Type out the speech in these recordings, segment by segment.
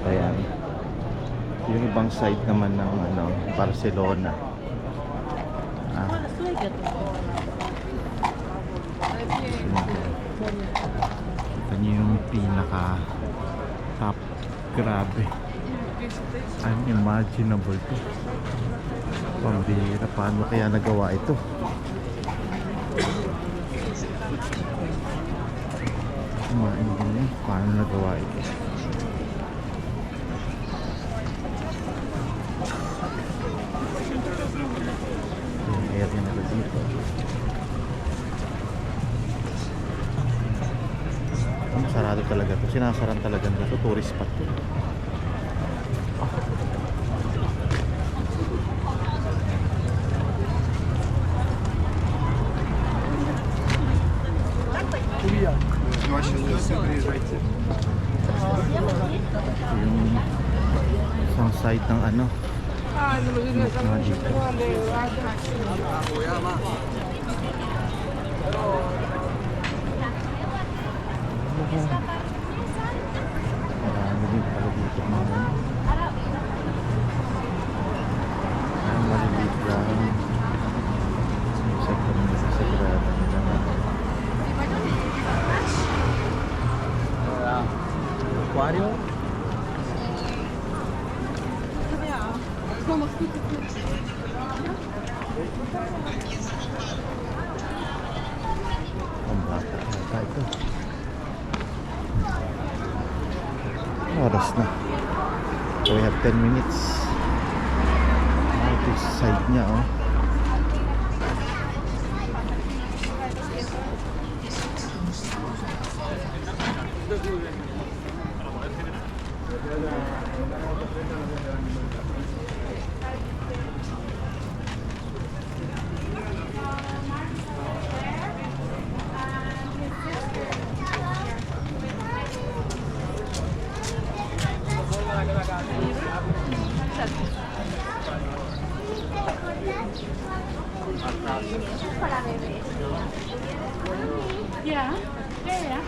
Ayan. Yung ibang side naman ng Barcelona. Ah. Ito nyo yung pinaka top. Grabe. Unimaginable to. Pambihira. Paano kaya nagawa ito? Paano nagawa ito? Yung area na dito. Sarado talaga to. Sinasaran talaga nila to. Tourist spot to. Yung isang side ng dito. Marami din pala dito mga maliliit lang sa grada nila. Aquarium. Ang bata na ito. Oras na. So we have 10 minutes. Ito sa side niya, oh. Yeah. Yeah.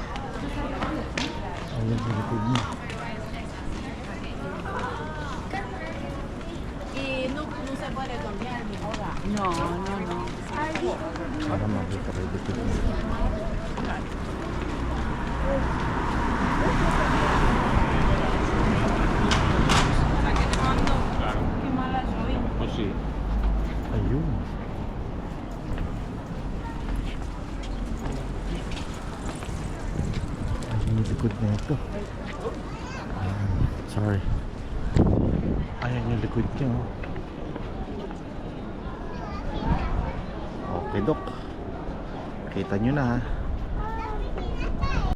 Ayan sa likod niya. No se puede cambiar ni ahora. No, no, no. Para makita kayo dito. Qué mala soy. Kasi ayun. Ayun yung likod na ito. Ayan. Sorry. Ayan yung likod niya, oh. Okay, Dok. Kita nyo na, ha.